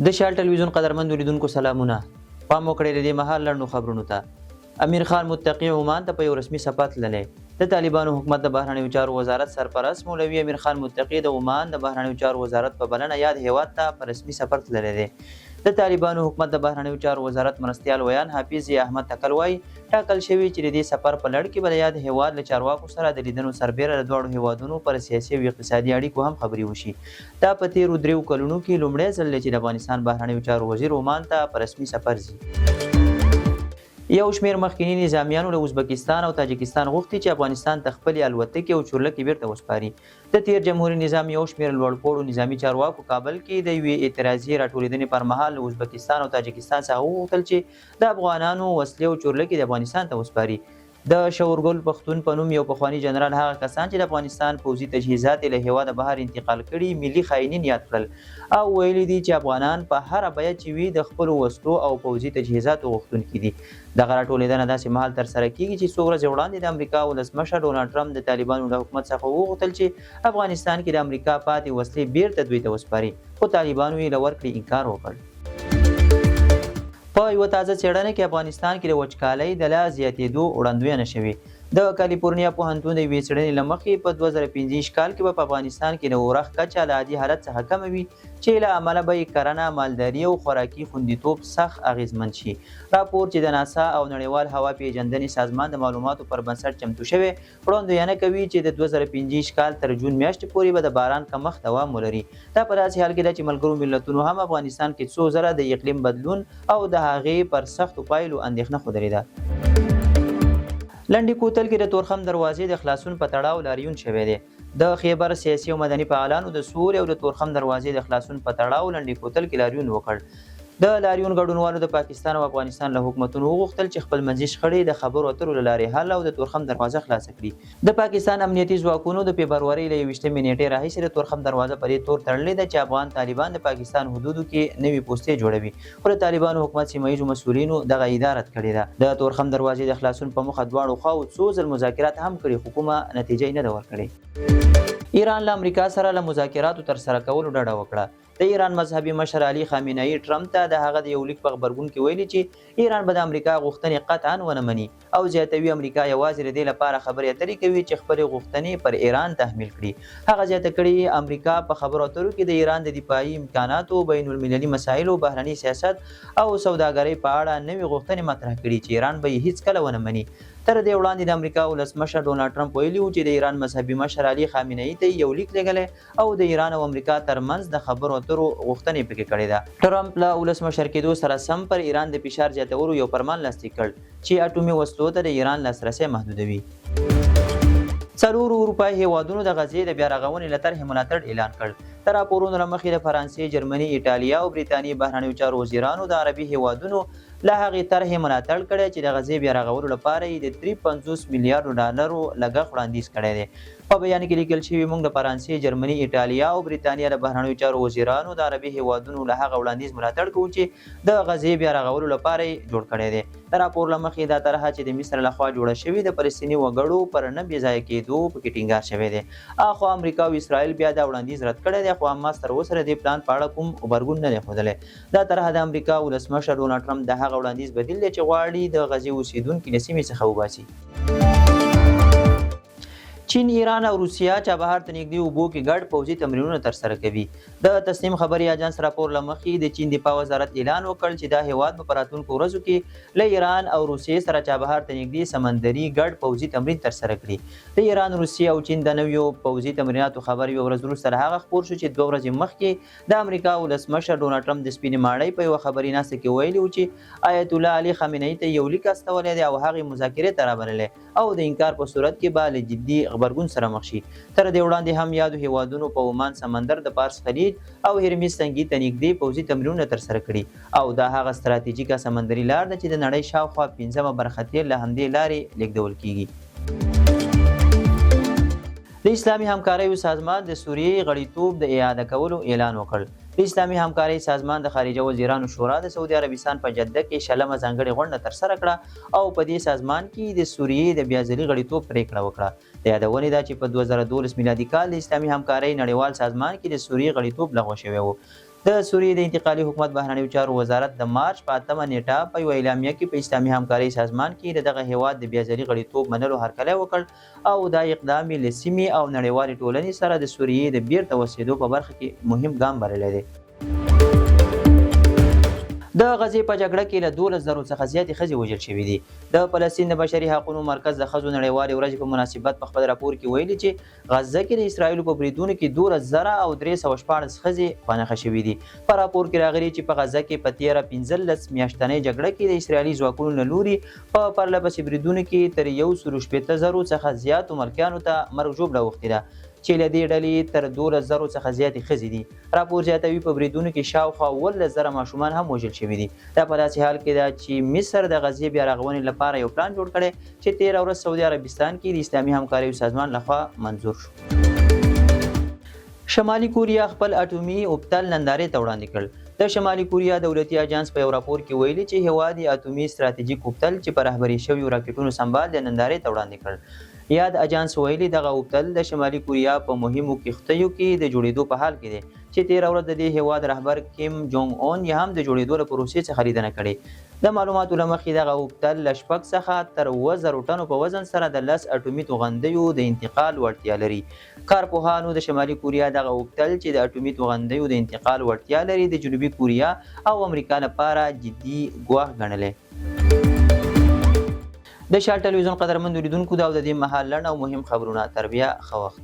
د شال ټلویزیون قدرمن لیدونکو سلامونه. پام وکړئ د دې مهال لړنو خبرونو ته. امیر خان متقی عمان ته په یو رسمي سفر تللی. د طالبانو حکومت د بهرنیو چارو وزارت سرپرست مولوي امیر خان متقی د عمان د بهرنیو چارو وزارت په بلنه یاد هیواد ته په رسمي سفر تللی دی. د طالبانو حکومت د بهرنیو چارو وزارت مرستیال ویان حافظ احمد تکل وایي ټاکل شوي چې د دې سفر په لړ کې به د یاد هیواد له چارواکو سره د لیدنو سربیره د دواړو هیوادونو پر سیاسي او اقتصادي اړیکو هم خبرې وشي. دا په تیرو 3 کلونو کې لومړی ځل دی چې د افغانستان بهرنیو چارو وزیر عمان ته په رسمي سفر ځي. یو شمېر مخکیني نظامیانو له ازبکستان او تاجکستان غوښتي چې افغانستان ته خپلې الوتکې او چورلکې بیرته وسپاري. د تیر جمهوري نظام یو شمېر لوړپوړو نظامي چارواکو کابل کې د یوې اعتراضي راټولېدنې پر مهال له ازبکستان او تاجکستان څخه وغوښتل چې د افغانانو وسلې او چورلکې د افغانستان ته وسپاري. د شاورګل پښتون په نوم یو پخواني جنرال هغه کسان چې د افغانستان پوځي تجهیزات له هیواده بهر انتقال کړي ملي خاینین یاد کړل او ویلي دي چې افغانان په هره بیه چې وي د خپلو وسلو او پوځي تجهیزاتو غوښتونکي دي. دغه راټولېدنه داسې مهال ترسره کیږي چې څو ورځې وړاندې د امریکا ولسمشر ډونالډ ټرمپ د طالبانو له حکومت څخه وغوښتل چې افغانستان کې د امریکا پاتې وسلې بیرته دوی ته وسپاري، خو طالبانو یې له ورکړې انکار وکړ. په یوه تازه څېړنه کې افغانستان کې د وچکالۍ د لا زیاتېدو وړاندوینه شوې. د کالیفورنیا پوهنتون د یوې څېړنې له مخې په 2015 کال کې به په افغانستان کې د اورښت کچه له عادي حالت څخه کمه وي چې له امله به یې کرنه، مالداري او خوراکي خوندیتوب سخت اغېزمن شي. راپور چې د ناسا او نړیوال هوا پیژندنې سازمان د معلوماتو پر بنسټ چمتو شوی وړاندوینه کوي چې د 2015 کال تر جون میاشتې پورې به د باران کمښت دوام ولري. دا په داسې حال کې ده چې ملګرو ملتونو هم افغانستان کې څو ځله د اقلیم بدلون او د هغې پر سختو پایلو اندېښنه ښودلې ده. لنډي کوتل کې د تورخم دروازې د خلاصون په تړاو لاریون شوی دی. د خیبر سیاسي او مدني فعالانو د سوري او د تورخم دروازې د خلاصون په تړاو لنډي کوتل کې لاریون وکړ. د لاریون ګډونوالو د پاکستان او افغانستان له حکومتونو وغوښتل چې خپل منځي شخړې د خبرو اترو له لارې حل او د تورخم دروازه خلاصه کړي. د پاکستان امنیتي ځواکونو د فبرورۍ له 21 نیټې راهیسې د تورخم دروازه په دې تور تړلې ده چې افغان طالبان د پاکستان حدودو کې نوې پوستې جوړوي، خو د طالبانو حکومت سیمه ییزو مسؤلینو دغه ادعا رد کړې ده. د تورخم دروازې د خلاصون په موخه دواړو خواو څو ځل مذاکرات هم کړي، خو کومه نتیجه یې نه ده ورکړې. ایران له امریکا سره له مذاکراتو ترسره کولو ډډه وکړه. د ایران مذهبي مشر علي خامنه‌ای ټرمپ ته د هغه د یو لیک په غبرګون کې ویلي چې ایران به د امریکا غوښتنې قطعا ونه مني او زیاتوي امریکا یوازې د دې لپاره خبرې اترې کوي چې خپلې غوښتنې پر ایران تحمیل کړي. هغه زیاته کړي امریکا په خبرو اترو کې د ایران د دفاعي امکاناتو، بین المللي مسایلو، بهرني سیاست او سوداګرۍ په اړه نوې غوښتنې مطرح کړي چې ایران به یې هیڅکله ونه مني. تر دې وړاندې د امریکا ولسمشر ډونالډ ټرمپ ویلي و چې د ایران مذهبي مشر علي خامنه‌ای ته یو لیک لېږلی او د ایران او امریکا ترمنځ د خبرو اترو غوښتنې پکې کړې ده. ټرمپ له ولسمشر کېدو سره سم پر ایران د فشار زیاتولو یو فرمان لاسلیک کړ چې اټومي وسلو ته د ایران لاسرسی محدودوي. څلورو اروپایي هیوادونو د غزې د بیا رغونې له طرحې ملاتړ اعلان کړ. د راپورونو له مخې د فرانسې، جرمني، ایټالیا او بریتانیې بهرنیو چارو وزیرانو د عربي هیوادونو له هغې طرحې ملاتړ کړی چې د غزې بیا رغولو لپاره یې د 53 میلیارډو ډالرو لګښت وړاندیز کړی دی. په بیان کې لیکل شوي موږ د فرانسې، جرمني، ایټالیا او بریتانیا د بهرنیو چارو وزیرانو د عربي هیوادونو له هغه وړاندیز ملاتړ کوو چې د غزې بیا رغولو لپاره یې جوړ کړی دی. د راپور له مخې دا طرحه چې د مصر لخوا جوړه شوې د فلسطیني وګړو پر نه بې ځایه کېدو پکې ټینګار شوی دی. اخوا امریکا او اسرائیل بیا دا وړاندیز رد کړی دی، خو حماس تر اوسه د دې پلان په اړه کوم غبرګون نه دی ښودلی. دا طرحه د امریکا ولسمشر ډونالډ ټرمپ د هغه وړاندیز بدیل دی چې غواړي د غزې اوسیدونکي له سیمې څخه وباسي. چین، ایران او روسیه چابهار ته نږدې اوبو کې ګډ پوځي تمرینونه ترسره کوي. د تسنیم خبري اژانس راپور له مخې د چین دفاع وزارت اعلان وکړ چې دا هیواد په راتلونکو ورځو کې له ایران او روسیې سره چابهار ته نږدې سمندري ګډ پوځي تمرین ترسره کړي. د ایران، روسیې او چین د نویو پوځي تمریناتو خبر یوه ورځ وروسته هغه خپور شو چې 2 ورځې مخکې د امریکا ولسمشر ډونالډ ټرمپ د سپینې ماڼۍ په یوه خبري ناسته کې ویلي و چې آیت الله علي خامنه‌ای ته یو لیک استولی دی او هغې مذاکرې ته رابللی او د انکار په صورت کې به له جدي غبرګون سره مخ شي. تر دې وړاندې هم یادو هیوادونو په عمان سمندر، د پارس خلیج او هرمز تنګي ته نږدې پوځي تمرینونه ترسره کړي او دا هغه ستراتیژیکه سمندري لار ده چې د نړۍ شاوخوا 15مه برخه تیل له همدې لارې لیږدول کیږي. د اسلامي همکاریو سازمان د سوریې غړیتوب د اعاده کولو اعلان وکړ. د اسلامي همکارۍ سازمان د خارجه وزیرانو شورا د سعودي عربستان په جده کې شلمه ځانګړې غونډه ترسره کړه او په دې سازمان کې د سوریې د بیا ځلي غړیتوب پریکړه وکړه. د یادونې ده چې په 2012 میلادي کال د اسلامي همکارۍ نړیوال سازمان کې د سوریې غړیتوب لغوه شوی و. د سوریې د انتقالي حکومت بهرنیو چارو وزارت د مارچ په 8 نیټه په یوه اعلامیه کې په اسلامي همکارۍ سازمان کې د دغه هیواد د بېځایي غړیتوب منلو هرکلی وکړ او دا اقدام یې له سیمې او نړیوالې ټولنې سره د سوریې د بیرته اوسېدو په برخه کې مهم ګام بللی دی. د غزې په جګړه کې له 12,000 څخه زیاتې ښځې وژل شوي دي. د فلسطین د بشري حقوقو مرکز د ښځو نړیوالې ورځې په مناسبت په خپل راپور کې ویلي چې غزه کې د اسرائیلو په بریدونو کې 12,314 ښځې په نښه شوي دي. په راپور کې راغلي چې په غزه کې په تېره 15 میاشتنۍ جګړه کې د اسرائیلي ځواکونو له لوري په پرله پسې بریدونو کې تر 180,000 څخه زیاتو ملکیانو ته مرګ ژوبله اوښتې ده چې له دې ډلې تر 12,000 څخه زیاتې ښځې دي. راپور زیاتوي په بریدونو کې شاوخوا 18,000 ماشومان هم وژل شوي دي. دا په داسې حال کې ده چې مصر د غزې بیا رغونې لپاره یو پلان جوړ کړی چې 13 ورځ سعودي عربستان کې د اسلامي همکاریو سازمان لخوا منظور شو. شمالي کوریا خپل اټومي اوبتل نندارې ته وړاندې کړ. د شمالي کوریا دولتي اجانس په یو راپور کې ویلي چې هیواد یې اټومي ستراتیژیک اوبتل چې په رهبري شویو راکټونو سمبال د نندارې ته وړاندې کړ. یاد اجانس ویلي دغه اوبتل د شمالي کوریا په مهمو کښتیو کې د جوړېدو په حال کې دی چې 13 ورځ د دې هیواد رهبر کیم جونګ اون یې هم د جوړېدو له پروسې څخه لیدنه کړې. د معلوماتو له مخې دغه اوبتل له 6 څخه تر 7,000 ټنو په وزن سره د 10 اټومي توغندیو د انتقال وړتیا لري. کارپوهانو د شمالي کوریا دغه اوبتل چې د اټومي توغندیو د انتقال وړتیا لري د جنوبي کوریا او امریکا لپاره جدي ګواښ ګڼلی. د شال ټلویزیون قدرمنو لیدونکو دا د دې مهال لنډ او مهم خبرونه. تر بیا ښه وخت.